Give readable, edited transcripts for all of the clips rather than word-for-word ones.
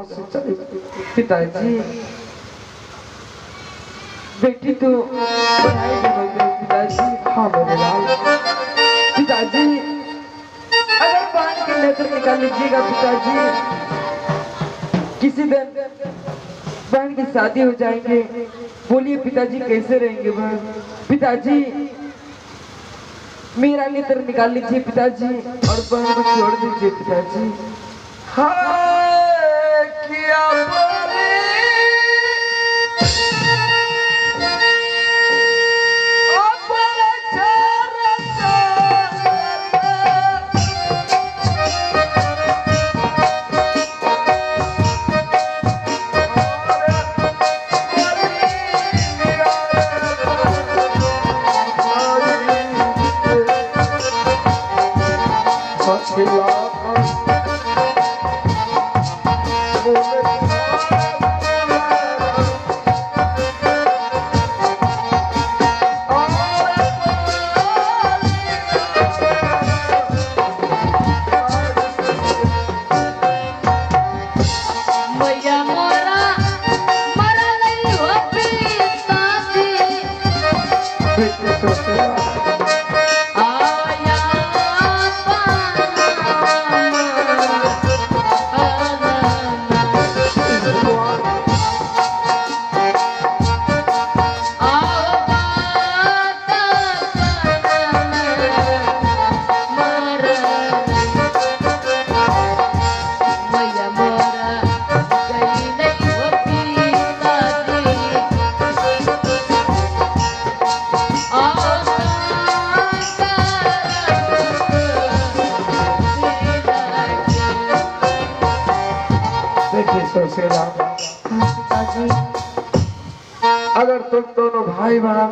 से चले। पिताजी बेटी तो पढ़ाई में हो गई पिताजी। हाँ मेरे लाल। पिताजी अगर बहन के नेत्र निकाल लीजिएगा पिताजी, किसी दिन बहन की शादी हो जाएंगे, बोलिए पिताजी कैसे रहेंगे बहन? पिताजी मेरा नेत्र निकाल लीजिए पिताजी और बहन को छोड़ दीजिए पिताजी। हाय किया अगर तुम दोनों भाई बहन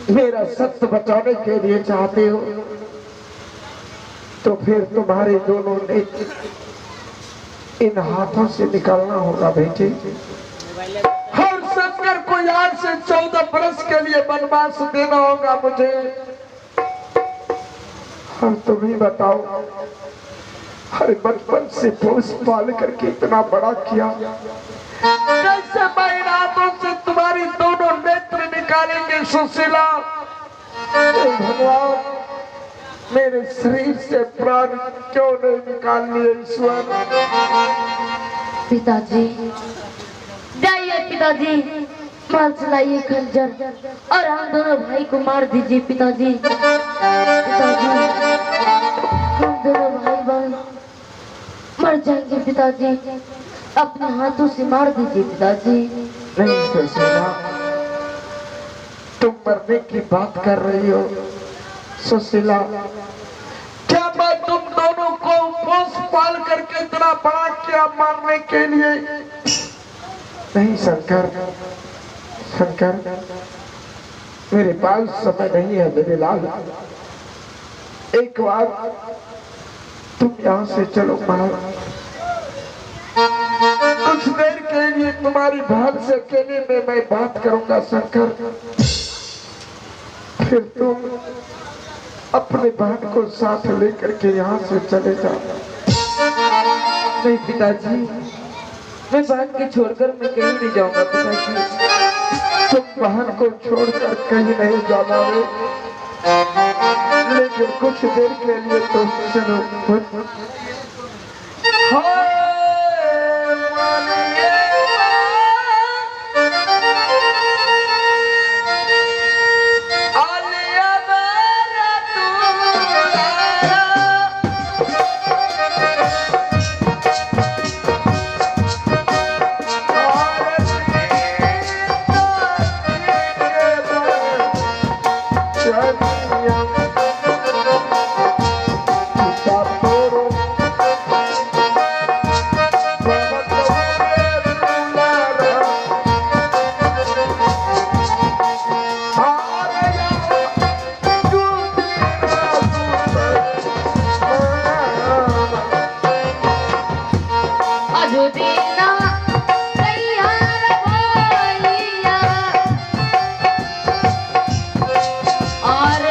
मेरा सत्य बचाने के लिए चाहते हो तो फिर तुम्हारे दोनों नेत्र इन हाथों से निकालना होगा बेटे। हर शंकर को याद से 14 बरस के लिए वनवास देना होगा मुझे। हम तुम्हें बताओ, हर बचपन से पोस पाल करके इतना बड़ा किया, कैसे मैं रातों से तुम्हारी दोनों नेत्र निकालेंगे सुशीला? भगवान मेरे शरीर से प्राण क्यों नहीं निकाल लिए ईश्वर? पिताजी जाइए पिताजी, मार चलाइए खंजर और हम दोनों भाई को मार दीजिए पिताजी। पिताजी हम दोनों भाई बहन मर जाएंगे पिताजी, अपने हाथों से मार दीजिए पिताजी। नहीं सुशीला, तुम मरने की बात कर रही हो सुशीला? क्या मैं तुम दोनों को पोस पाल करके इतना बड़ा किया मारने के लिए? नहीं शंकर, शंकर मेरे पास समय नहीं है मेरे लाल। एक बार तुम यहाँ से चलो बाहर, कुछ देर के लिए तुम्हारी बहन से अकेले में मैं बात करूंगा शंकर। फिर तुम अपने बहन को साथ लेकर के यहाँ से चले जाओ। नहीं पिताजी, मैं बहन को छोड़कर मैं कहीं नहीं जाऊंगा पिताजी। तुम बहन को छोड़कर कहीं नहीं जाना है, लेकिन कुछ देर के लिए तुम चलो। और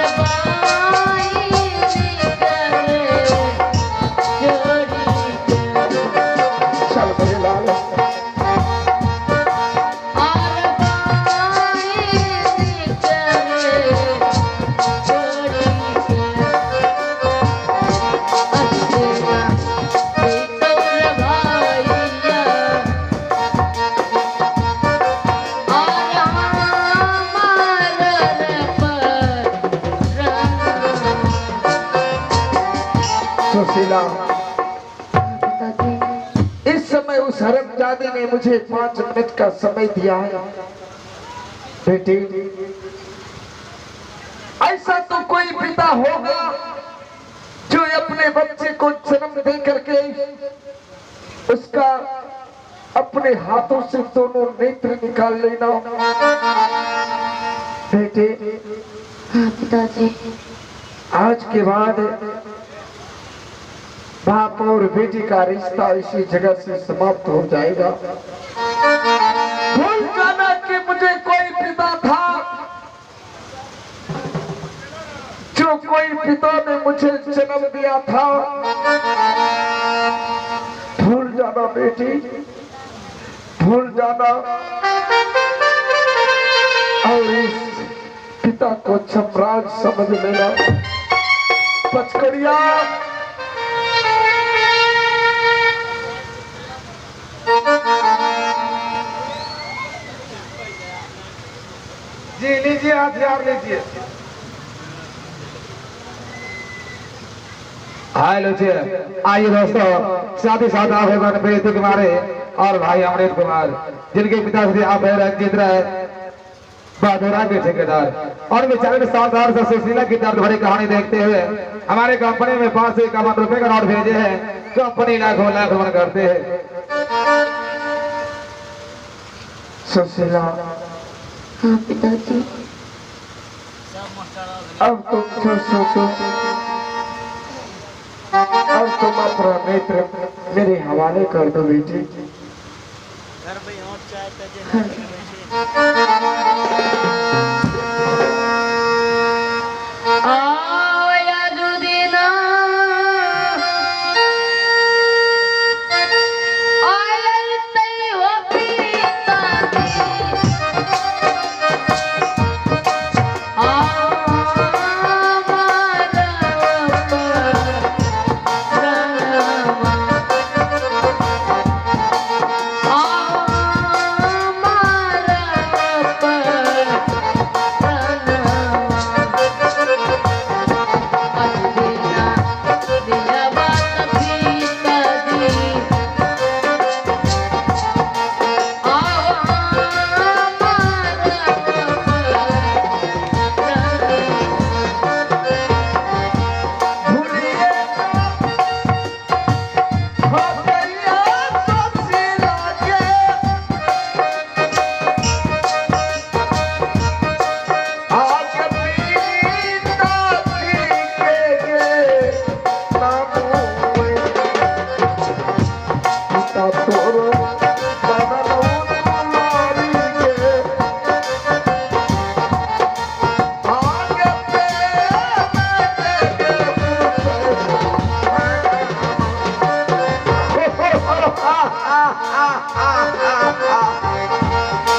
सुशीला, पिताजी। इस समय उस हरमजादे ने मुझे 5 मिनट का समय दिया है। बेटी, ऐसा तो कोई पिता होगा जो अपने बच्चे को जन्म दे करके उसका अपने हाथों से दोनों नेत्र निकाल लेना। बेटे, हाँ पिताजी। आज के बाद बाप और बेटी का रिश्ता इसी जगह से समाप्त हो जाएगा। भूल जाना कि मुझे कोई पिता था, जो कोई पिता ने मुझे जन्म दिया था। भूल जाना बेटी, भूल जाना और इस पिता को छपराज समझ लेना। पचकड़िया, जी लीजिए, हथियार लीजिए। हाय लोचे, आइए दोस्तों, साथ ही साथ आप हैं प्रीति कुमार और भाई अमृत कुमार, जिनके पिता श्री आप है रंजीत राय बहादुरा के ठेकेदार, और बेचारे सावधान से सुशीला की दर्द भरी कहानी देखते हुए हमारे कंपनी में 551 रुपए का नोट भेजे हैं। कंपनी लाखों लाख मन करते हैं। सुशीला, हाँ पिताजी। अब तुम जो सोचो, अब तुम अपना नेत्र मेरे हवाले कर दो बेटी।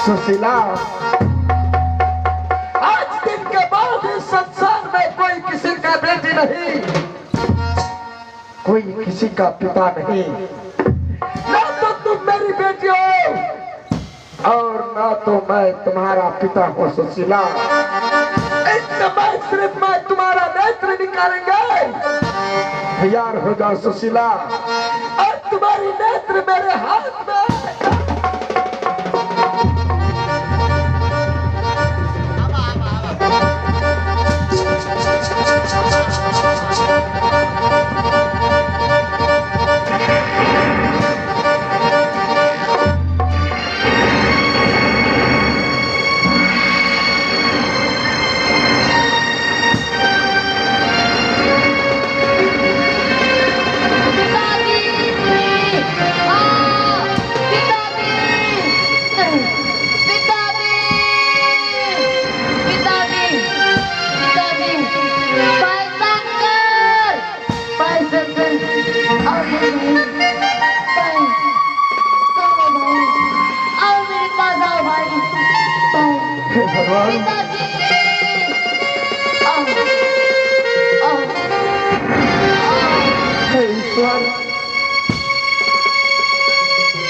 सुशीला, आज दिन के बाद इस संसार में कोई किसी का बेटी नहीं, कोई किसी का पिता नहीं। ना तो तुम मेरी बेटी हो और ना तो मैं तुम्हारा पिता हूँ। सुशीला, इस समय सिर्फ मैं तुम्हारा नेत्र निकालेंगे। तैयार हो जाओ सुशीला, और तुम्हारी नेत्र मेरे हाथ में।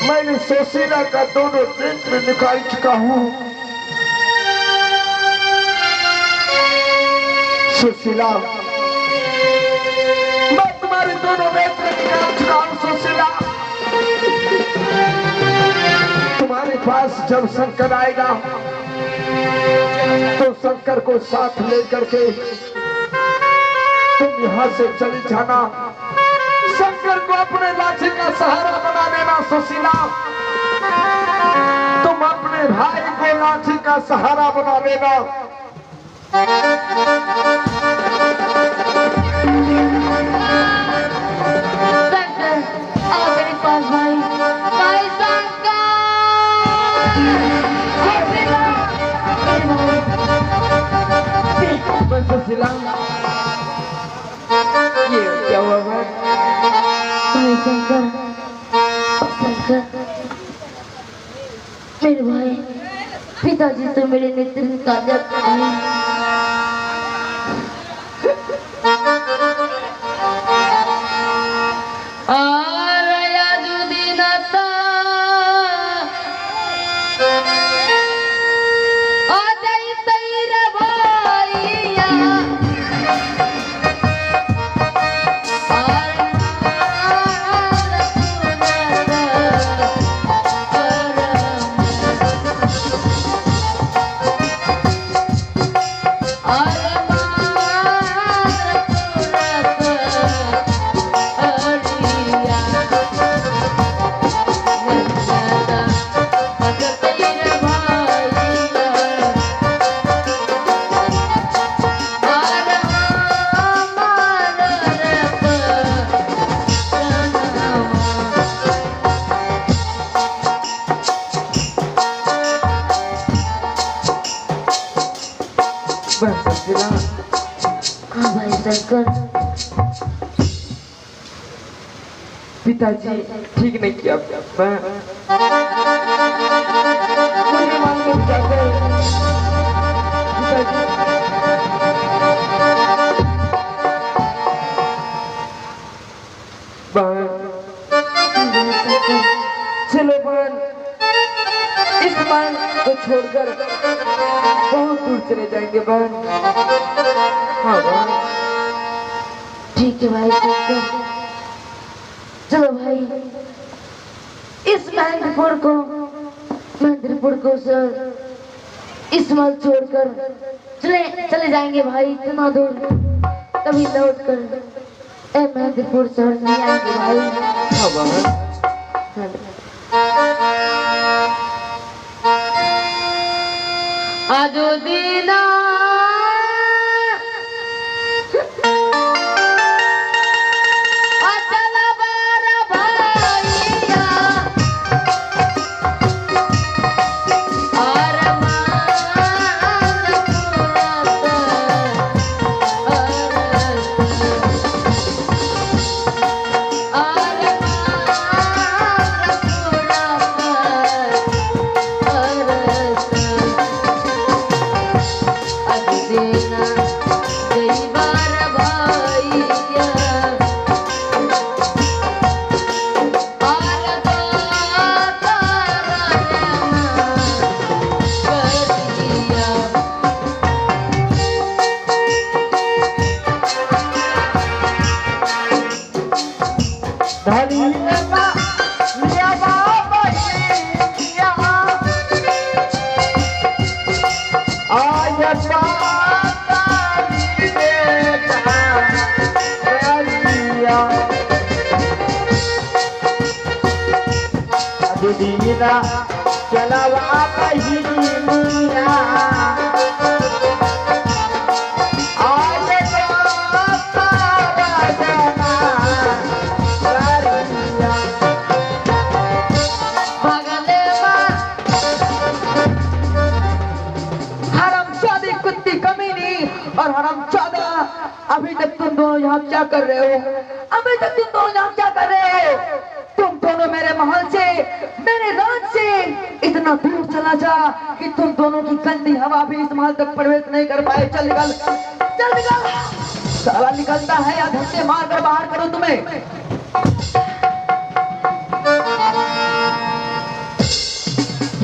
मैंने सुशीला का दोनों नेत्र निकाल चुका हूँ। सुशीला, मैं तुम्हारे दोनों नेत्र निकाल चुका हूं सुशीला। तुम्हारे पास जब शंकर आएगा तो शंकर को साथ लेकर के तुम यहाँ से चली जाना। शंकर को अपने लाठी का सहारा बना देना सुशीला। तुम अपने भाई को लाठी का सहारा बना देना। शंकर आओ मेरे पास भाई। भाई शंकर सुशीला ये क्या हुआ भाई? भाई शंकर शंकर मेरे भाई पिताजी तो मेरे नेत्र निकाल जाते हैं। हाँ भाई शंकर पिताजी ठीक नहीं किया। मैं मुझे मान के जाते पिताजी। बहन चलो बहन, इस मान को छोड़कर बहुत दूर चले जाएंगे बहन। हाँ बहन ठीक है भाई शंकर। चलो भाई इस महेंद्रपुर को सर इस महल छोड़कर चले जाएंगे भाई। इतना दूर कभी लौट कर महेंद्रपुर शहर नहीं आएंगे भाई। हाँ बहन आजो दीना दीना चलवा पहिया आज हरामजादी कुत्ती कमीनी और हरामजादा, अभी तक तुम दोनों यहाँ क्या कर रहे हो? अभी तक तुम दोनों यहाँ क्या कर रहे हो? तुम दोनों मेरे महल से, मेरे राज से इतना दूर चला जा कि तुम दोनों की गंदी हवा भी इस महल तक प्रवेश नहीं कर पाए। चल निकल, चल निकल। साला निकलता है या धक्के मार कर बाहर करो तुम्हें।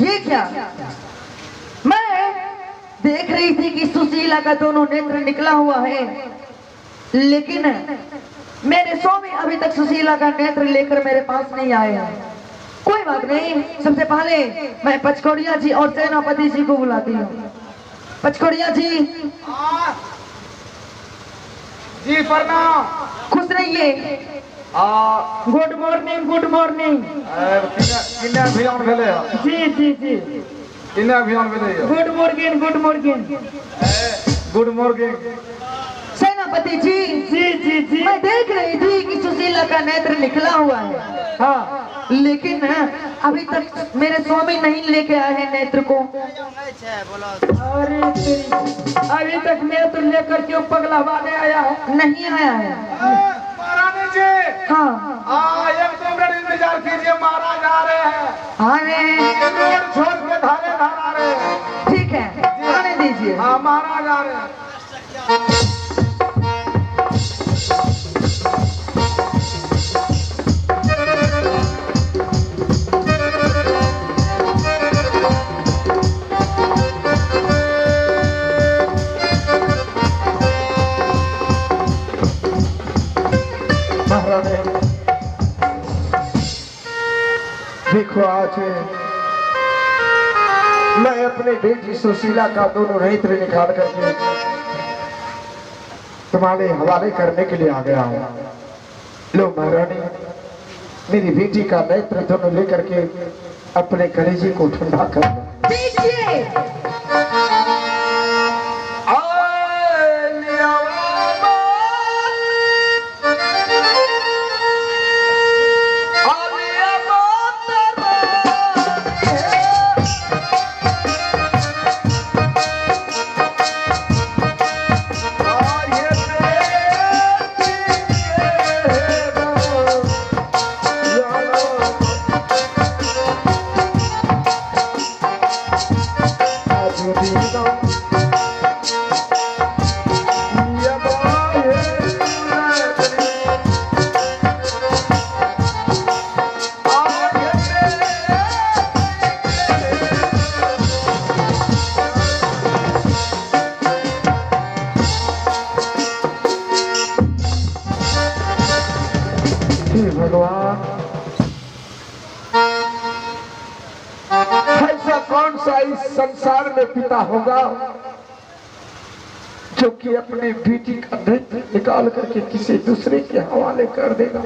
ये क्या? मैं देख रही थी कि सुशीला का दोनों नेत्र निकला हुआ है, लेकिन मेरे स्वामी अभी तक सुशीला का नेत्र लेकर मेरे पास नहीं आए हैं। कोई बात नहीं, सबसे पहले मैं पचकोड़िया जी और सेनापति जी को बुलाती हूँ। पचकोड़िया जी। जी प्रणाम। खुश रहिए। Good morning, good morning. किन्ने अभियान भेले ह? जी जी जी, किन्ने अभियान भेले ह? Good morning, good morning. Good morning. सेनापति जी। जी जी जी, मैं देख रही थी कि सुशीला का नेत्र निकला हुआ है। हाँ, लेकिन अभी तक मेरे स्वामी नहीं लेके आए हैं नेत्र को। अरे अभी तक नेत्र लेकर क्यों पगला वाले आया है? नहीं आया है। महारानी जी। हाँ, एक 2 मिनट इंतजार कीजिए, महाराज आ रहे हैं। आ रहे हैं। रोड छोड़ के धारे धार आ रहे हैं। ठीक है, आने दीजिए। हाँ, महाराज आ रहे हैं। देखो, आज मैं अपने बेटी सुशीला का दोनों नेत्र निकाल करके तुम्हारे हवाले करने के लिए आ गया हूँ। लो महारानी, मेरी बेटी का नेत्र दोनों लेकर के अपने कलेजे को ठंडा कर दीजिए। भगवान, ऐसा कौन सा इस संसार में पिता होगा जो कि अपने बेटी का नेत्र निकाल करके किसी दूसरे के हवाले कर देगा।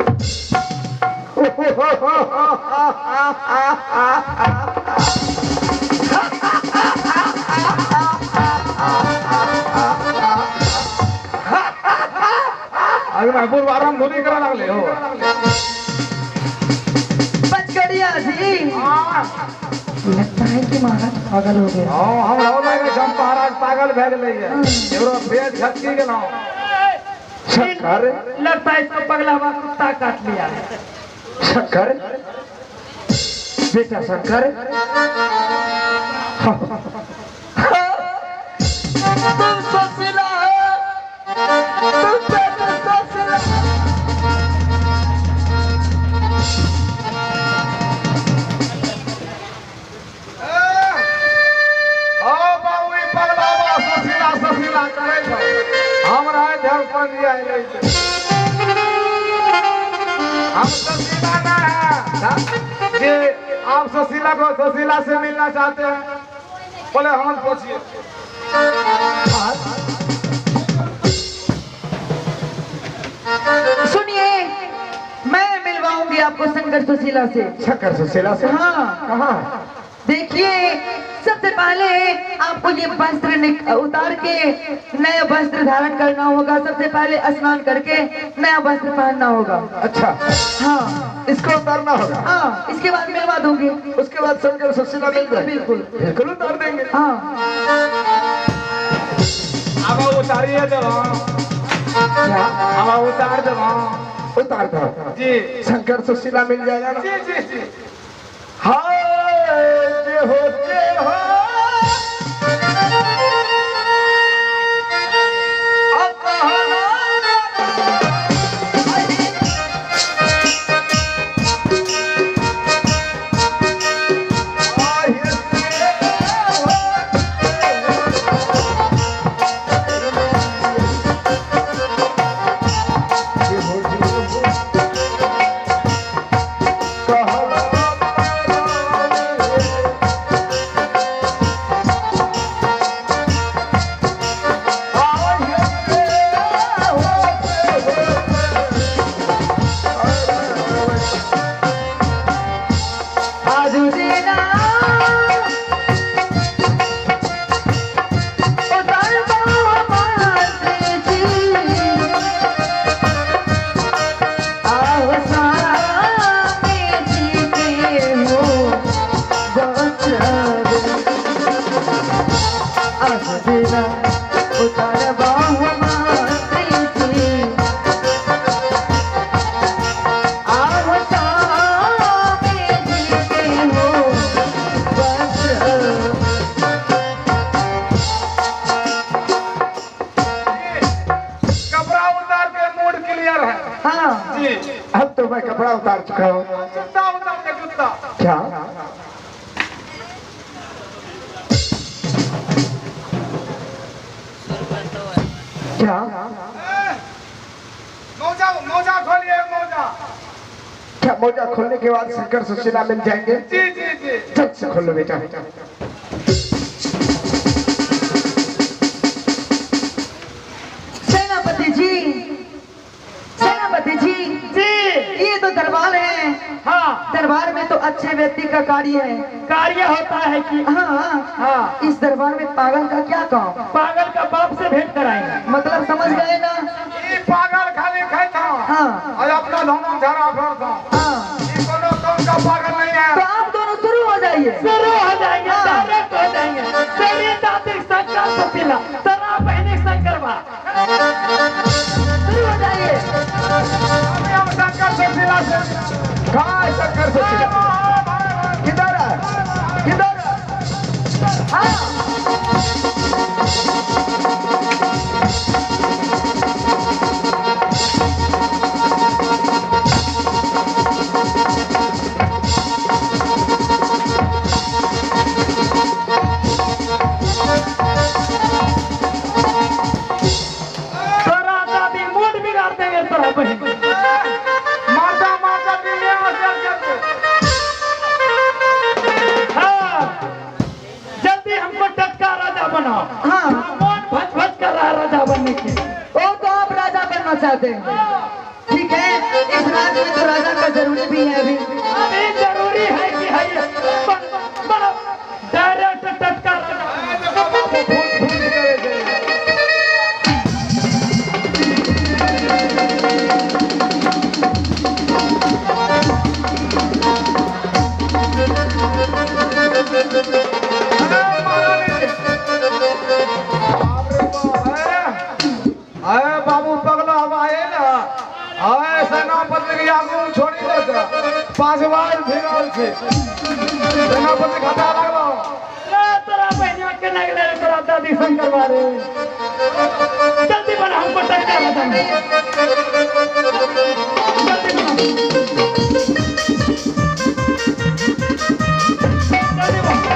अगर मैं बोल आराम धोनी करा लगले हो। पचकड़िया जी। लगता है कि महाराज पागल हो गए। हाँ, हम हो गए हम महाराज पागल भे गए है। एरो पेट झटकी गेलो। शंकर, लगता है इसको पगला हुआ कुत्ता काट लिया है। शंकर, बेटा शंकर, तुम सुशीला है, तुम बेटा सुशीला। सुशीला करे हमरा ध्यान पर दिया है। हम सुशीला ना है कि आप सुशीला से मिलना चाहते हैं? बोले हम पूछिए। सुनिए, मैं मिलवाऊंगी आपको शंकर सुशीला से। शंकर सुशीला से? हाँ। कहाँ? देखिए, सबसे पहले आपको ये वस्त्र उतार के नया वस्त्र धारण करना होगा। सबसे पहले स्नान करके नया वस्त्र पहनना होगा। अच्छा, हाँ, इसको उतारना होगा। हाँ, इसके बाद मिलवा दूंगी। उसके बाद शंकर सुशीला मिल जाए। बिल्कुल बिल्कुल उतार देंगे। हाँ, अब उतारिए जब अब उतार जब उतार दो जी। शंकर सुशीला मिल जाएगा ना? जी जी जी। हाय जय हो जय हो। हाँ जी अब तो मैं कपड़ा उतार चुका हूँ। जूता उतार के जूता क्या क्या मौजा मौजा खोलिए मौजा। क्या मोजा खोलने के बाद शंकर सुशीला मिल जाएंगे? जी जी जी जल्द से खोलो बेटा। सेनापति जी, सेनापति जी, जी ये तो दरबार है। हाँ दरबार में तो अच्छे व्यक्ति का कार्य है। कार्य होता है कि हाँ हाँ इस दरबार में पागल का क्या काम? पागल का बाप से भेंट कराएंगे। मतलब समझ गए ना? ये पागल खाली खाई था हाँ और अपना धोना झरा फिर था। हाँ ये कोनो कौन का पागल नहीं है। तो आप दोनों शुरू हो जाइए। शुरू हो जाएंगे हाँ। डायरेक्ट हो जाएंगे। तेरी दादी शंकर सुशीला तेरा बहनी शंकर बा। शुरू हो जाइए। अभी हम शंकर सुशीला से कहाँ है शंकर सुशीला? किधर है? किधर है? हाँ तेरा दादी मूड बिगाड़ देंगे तेरा बहन। माता माता दिए असर करके। हाँ जल्दी हमको टटका राजा बनाओ। हाँ कौन भज भज कर रहा है राजा बनने की। वो तो आप राजा बनना चाहते हैं। ठीक है, इस राज्य में तो राजा का जरूरी भी है अभी। अभी जरूरी है कि है ये डायरेक्ट टटका राजा। अरे बाबू पगला हम आए ना अरे सेनापति के आगू छोड़ी देता 5 बार भिड़ल से सेनापति खता लगलो ले तेरा बहनिया के नगले तेरा दादी शंकर बारे जल्दी बना हमको टक्का बता जल्दी बना जल्दी बना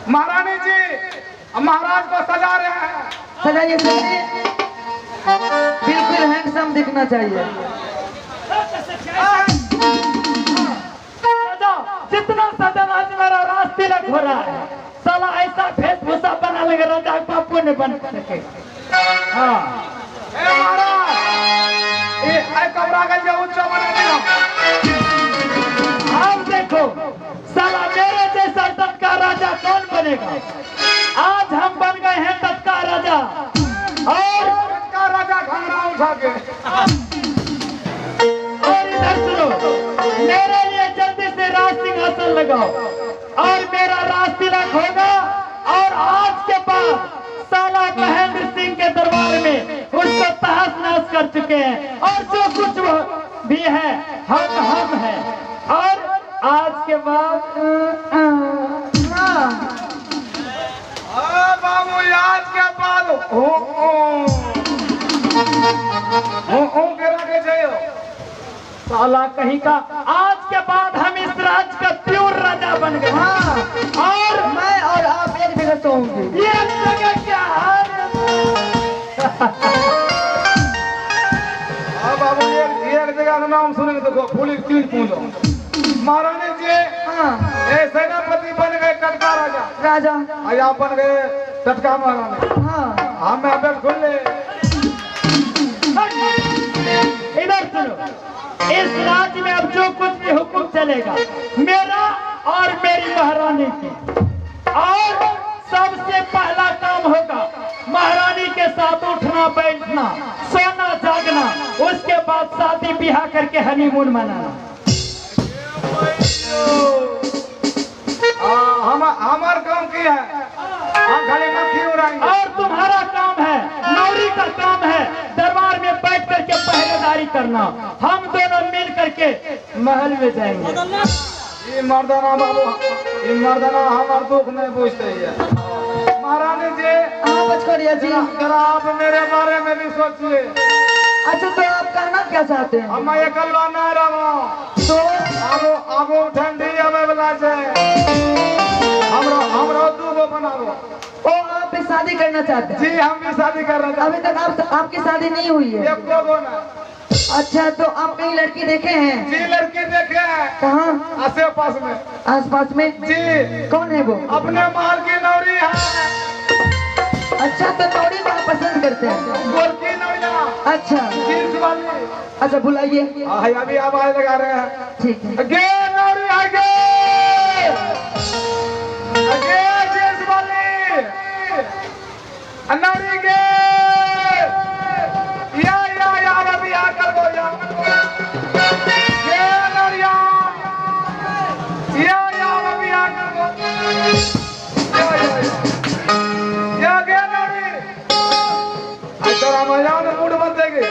महारानी जी महाराज को सजा रहे हैं। सजाइए सजाइए, बिल्कुल हैंडसम दिखना चाहिए। सजा जितना सजा आज मेरा राज तिलक हो रहा है साला ऐसा वेशभूषा बना लेगा राजा बापू ने बन सके। हाँ ए महाराज ये आई कमरा का जो उच्च बना दिया। अब देखो साला मेरे जैसा टटका राजा कौन बनेगा। आज हम बन गए हैं टटका राजा और टटका राजा घंटा उठा के और इधर सुनो मेरे लिए जल्दी से राज सिंहासन लगाओ और मेरा राज तिलक होगा और आज के बाद साला महेंद्र सिंह के दरबार में उसको तहस नहस कर चुके हैं और जो कुछ भी है हम हैं और आज के बाद बाबू आज के बाद गिरा के जाइयो साला कहीं का। आज के बाद हम इस राज्य का प्योर राजा बन गए। हाँ और मैं और आप एक जगह सोऊंगे। ये जगह क्या है बाबू एक जगह का नाम सुनेंगे तो पुलिस 3 पूछो। महारानी जी हाँ ए सेनापति बन गए टटका राजा राजा। आज आप बन गए टटका महारानी। हाँ हम बेट खुल ले सुनो, इस राज्य में अब जो कुछ भी हुक्म चलेगा मेरा और मेरी महारानी की, और सबसे पहला काम होगा महारानी के साथ उठना बैठना, सोना जागना, उसके बाद शादी ब्याह करके हनीमून मनाना। हमार काम की है, हम खाली मक्खी उड़ाएंगे। और तुम्हारा काम है, नौरी का काम है दरबार में बैठ करके पहरेदारी करना। हम दोनों मिल करके महल में जाएंगे। ये मर्दाना बाबू, ये मर्दाना हमार दुख नहीं पूछते है। महारानी जी, हाँ पचकोड़िया जी। जरा आप मेरे बारे में भी सोचिए। अच्छा तो आप करना क्या चाहते हैं? हम ये कलवा ना रहो तो अब ठंडी आवे वाला से हमरो दूगो बनाओ। ओ आप भी शादी करना चाहते हैं? जी हम भी शादी कर रहे हैं। अभी तक आपकी शादी नहीं हुई है? एक दो ना। अच्छा तो आप कहीं लड़की देखे हैं? जी लड़की देखे हैं। कहाँ? आसे पास में। आसपास में? जी। कौन है वो? अपने माल की नौरी है। अच्छा तो नौरी को आप पसंद करते हैं? गोरकी नौरिया। अच्छा जींस वाली। अच्छा बुलाइए। अभी आवाज लगा रहे हैं। ठीक है। गे नौरी आगे। आगे जींस वाली। नौरी गे। या अभी आकर बोल जा। गे नौरिया। या अभी आकर बोल। या गे नौरी। तेरा मजा ने मूड बन देगी।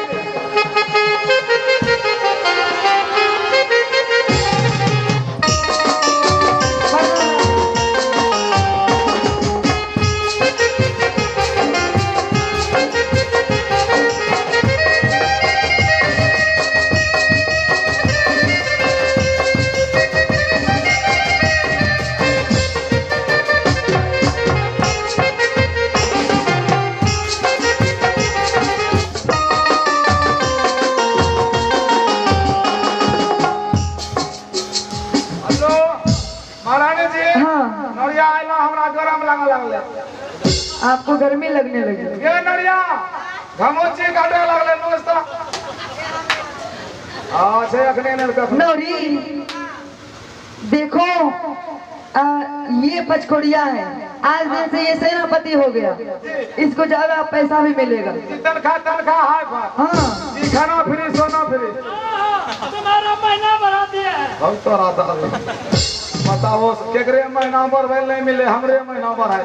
महारानी जी, हाँ नौरिया आइलो हमरा गरम लगे लगले। आपको गर्मी लगने लगी? ये नौरिया घमोची काटे लगले दोस्त। से अखने ने का नौरी देखो ये पचकोड़िया है, आज दिन से ये सेनापति हो गया, इसको ज्यादा पैसा भी मिलेगा। तनखा हाय फाय। हाँ जी खाना फ्री सोना फ्री। तुम्हारा महीना बढ़ा दिया है। हम तो रात बताओ केकरे महीना पर भेल नहीं मिले, हमरे महीना पर है।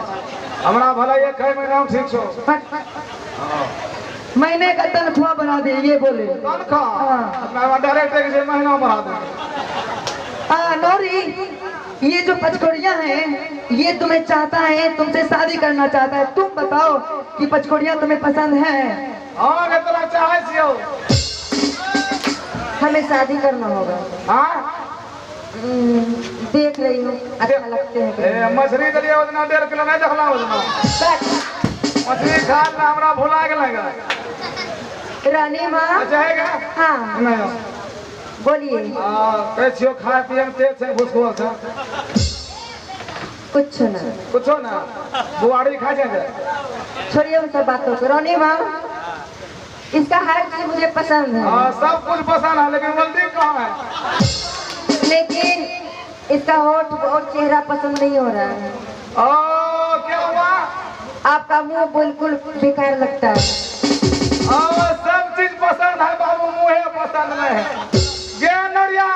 हमरा भला ये कई महीना ठीक छो। महीने का तनख्वाह बना दे ये बोले। तनख्वाह मैं डायरेक्ट एक महीना बढ़ा दूं। नौरी ये जो पचकोड़िया है ये तुम्हें चाहता है, तुमसे शादी करना चाहता है। तुम बताओ कि पचकोड़िया तुम्हें पसंद है? हाँ कितना चाहे छियो? हमें शादी करना होगा। हाँ देख रही हूँ अच्छा लगते हैं कि मछली दलिया उतना 1.5 किलो नहीं देखला उतना मछली खा ना हमरा भुला गेला। रानी माँ। अच्छा है क्या? हाँ नहीं बोलिए। कह छियो खाए पिए में तेज है भुसकोल से कुछ ना कुछो ना बुआड़ी खा जाएंगे। छोड़िए उन सब बातों को। रानी माँ इसका हर चीज मुझे पसंद है। सब कुछ पसंद है लेकिन जल्दी कहाँ है? लेकिन इसका होठ और चेहरा पसंद नहीं हो रहा है। क्या हुआ? आपका मुंह बिल्कुल बेकार लगता है। सब चीज पसंद है बाबू, मुँह पसंद नहीं है। गे नौरिया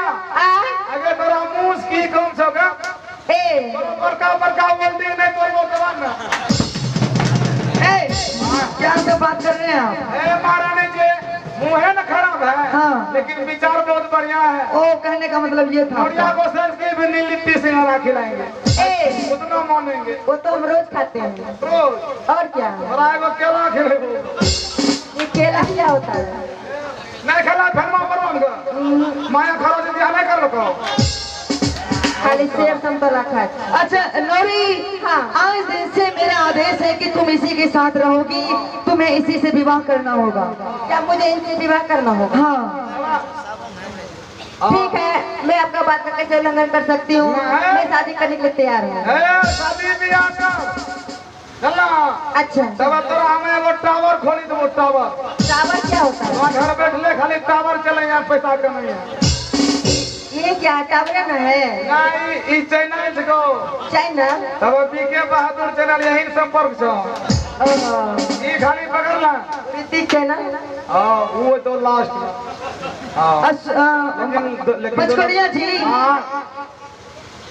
अगर तेरा मुँह की कम सका बड़का बड़का बोलती नहीं तो वो जवान ना। क्या से बात कर रहे हैं आप? महारानी जी मुँह न खराब है। हाँ। लेकिन विचार बहुत बढ़िया है। ओ कहने का मतलब ये था नौरिया को संस्कृत भी लिट्टी सिंगारा खिलाएंगे। उतना मानेंगे। वो तो हम रोज खाते हैं। रोज? और क्या? को केला खिले ये केला क्या होता है? नहीं खेला फरमा पर माया खरा जी नहीं कर लो खाली सेब संतरा खाए। अच्छा नौरी, हाँ। आज दिन से मेरा आदेश है कि तुम इसी के साथ रहोगी, तुम्हें इसी से विवाह करना होगा। क्या मुझे इनसे विवाह करना होगा? हाँ ठीक है, मैं आपका बात का कैसे उल्लंघन कर सकती हूँ? मैं शादी करने के लिए तैयार हूँ। शादी ब्याह कर चला। अच्छा तब तोरा हमें वो टावर खोली तो वो टावर टावर क्या होता है? वहाँ घर बैठले खाली टावर चले यहाँ पैसा कमाई है। ये क्या टावर न है? नहीं, ई चैनल को चैनल? तब बीके बहादुर चैनल यही संपर्क छो। ई खाली पकड़ला ऋतिक चैनल? हाँ वो तो लास्ट में। हाँ लेकिन पचकड़िया जी, हाँ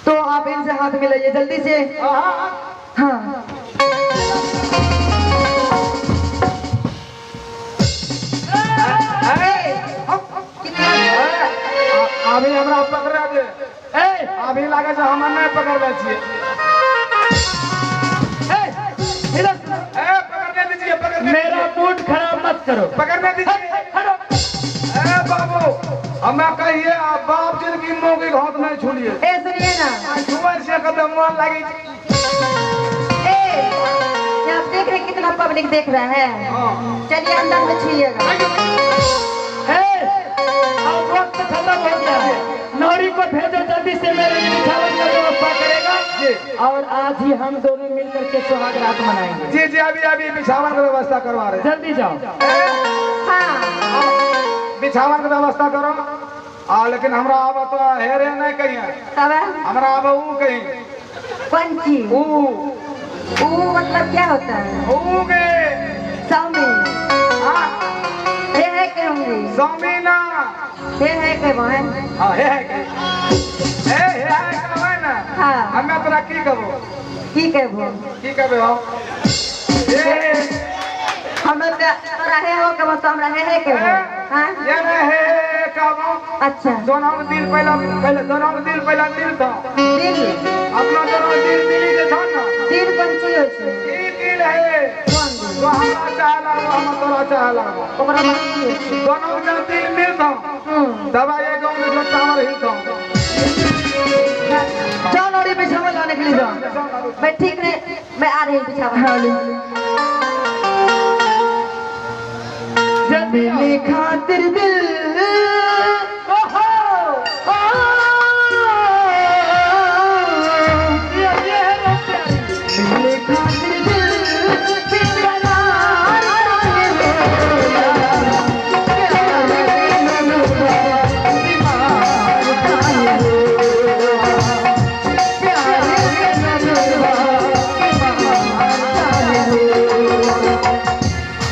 तो आप इनसे हाथ मिलाइए जल्दी से। हाँ अभी हमरा पकड़ा दे। अभी लागे से हम नहीं पकड़ ले छिए। पकड़ने दीजिए, पकड़ने मेरा मूड खराब मत करो। पकड़ने दीजिए। बाबू हमें कहिए आप बाप जिनकी मुंह की घात नहीं छूलिए। सुनिए ना, छुए से कदम मन लगी। आप देख रहे कितना पब्लिक देख रहा है। चलिए अंदर में छुइएगा। अब वक्त खत्म हो गया है। नौरी को भेजो जल्दी से, मेरे लिए बिछावन का व्यवस्था करेगा जी। और आज ही हम दोनों मिलकर के सुहाग रात मनाएंगे। जी जी, अभी अभी बिछावन की व्यवस्था करवा रहे। जल्दी जाओ। बिछावन की व्यवस्था करो। लेकिन हमरा अब तो हेरे नहीं कहीं, हमरा अब ऊ कहीं। कौन चीज? ऊ मतलब क्या होता है? ऊ के स्वामी है कहूँगी। स्वामी ना है के बहन। हाँ है के कहवे ना। हाँ हमें तोरा की कहबो? की कहबो? की कहबे हो? हमें तोरा है हो के बस हमरा है के हां ये है कहबो। अच्छा दोनों में दिल पहले दोनों में दिल पहला दिल था। दिल अपना दोनों दिल मिली जे था ना। दिल कौन चीज होय छै? ई दिल है। कौन दिल? वो हमरा चाहला, वो हम तोरा चाहला। ओकरा बात की होय छै? दोनों में जब दिल मिलता दवा ये गांव में जो टावर हिलता। जाओ नौरी बिछावा लाने के लिए जाओ। मैं ठीक नहीं, मैं आ रही हूँ बिछावा। मिलने खातिर दिल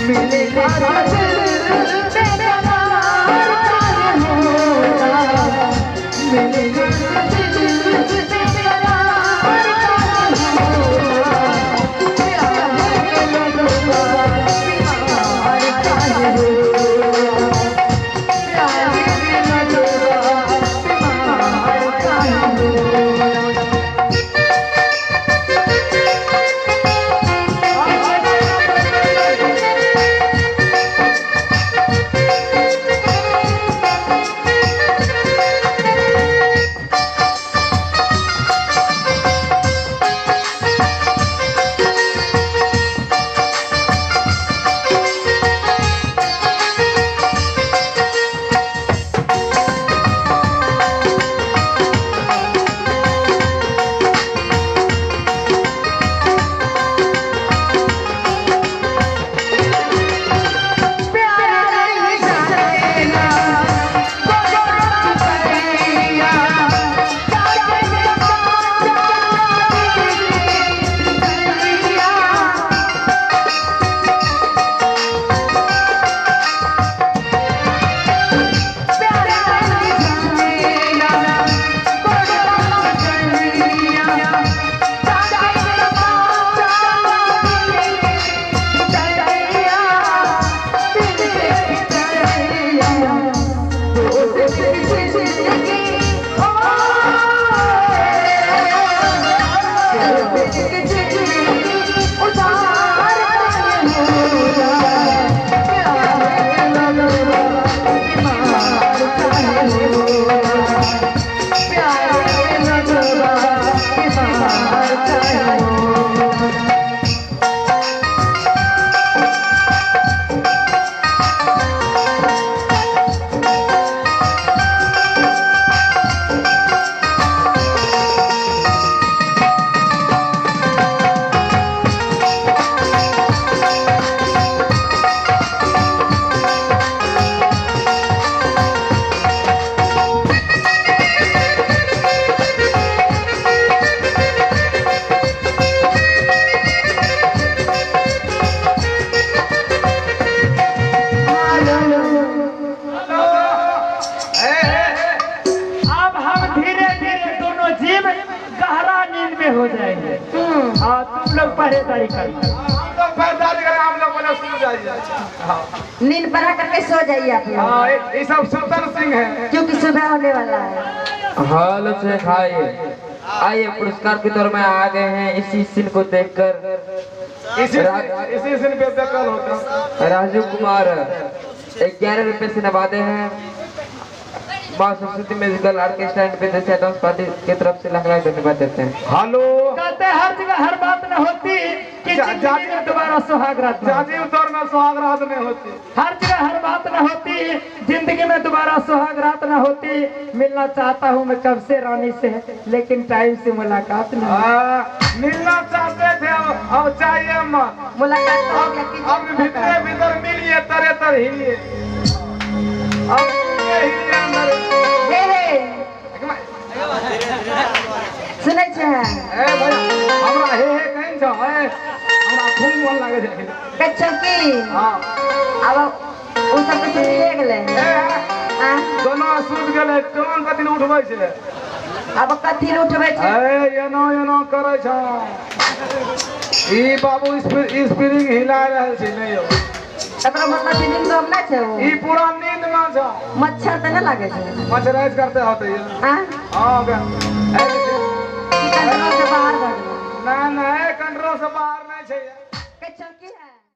मिलने खातिर दिल हाँ तुम लोग पहरेदारी करना। हम लोग पहरेदारी करें, हम लोग पहले सो जाइए। हाँ नींद बना करके सो जाइए आप लोग, हाँ, ये सब सुल्तान सिंह है। क्योंकि सुबह होने वाला है। हाल से खाइए। आइए पुरस्कार के तौर में आ गए हैं इसी सीन को देखकर। इसी सीन पे बेकल होता। राजू कुमार 11 रुपए से नवादे हैं। माँ सरस्वती म्यूजिकल ऑर्केस्ट्रा एंड विदेशी डांस पार्टी की तरफ से लाख लाख धन्यवाद देते हैं। हेलो कहते हैं हर जगह हर बात न होती कि जिंदगी में दोबारा सुहाग रात न होती। जाजी दौर में सुहाग रात नहीं होती। हर जगह हर बात न होती, जिंदगी में दोबारा सुहाग रात न होती। मिलना चाहता हूँ मैं कब से रानी से, लेकिन टाइम से मुलाकात नहीं हुई। मिलना चाहते थे, अब चाहिए मत। मुलाकात हो गया कि अब भीतर भीतर मिलिए, तरे तर हिलिए। अब हिलिए अंदर। सुनै छै ए भाई हमरा हे कहीं छ, हमरा खूब मन लागे छै। कच्छो की हां अब उ सब कुछ मिले गेलै। हां दोनों सूत गेलै, कोन कथि न उठबै छै। अब कथी उठबै छै। ए एनो करे छ। ई बाबू स्प्रिंग हिला रहल छै नहीं हो। एकरा मतलब कि नींद में नहीं छै वो। ई पूरा नींद में छ। मच्छर त नहीं लागे छै। मच्छराइज करते होते ये। हां हां गा कंट्रोल से बाहर कर। ना कंट्रोल से बाहर नहीं छै।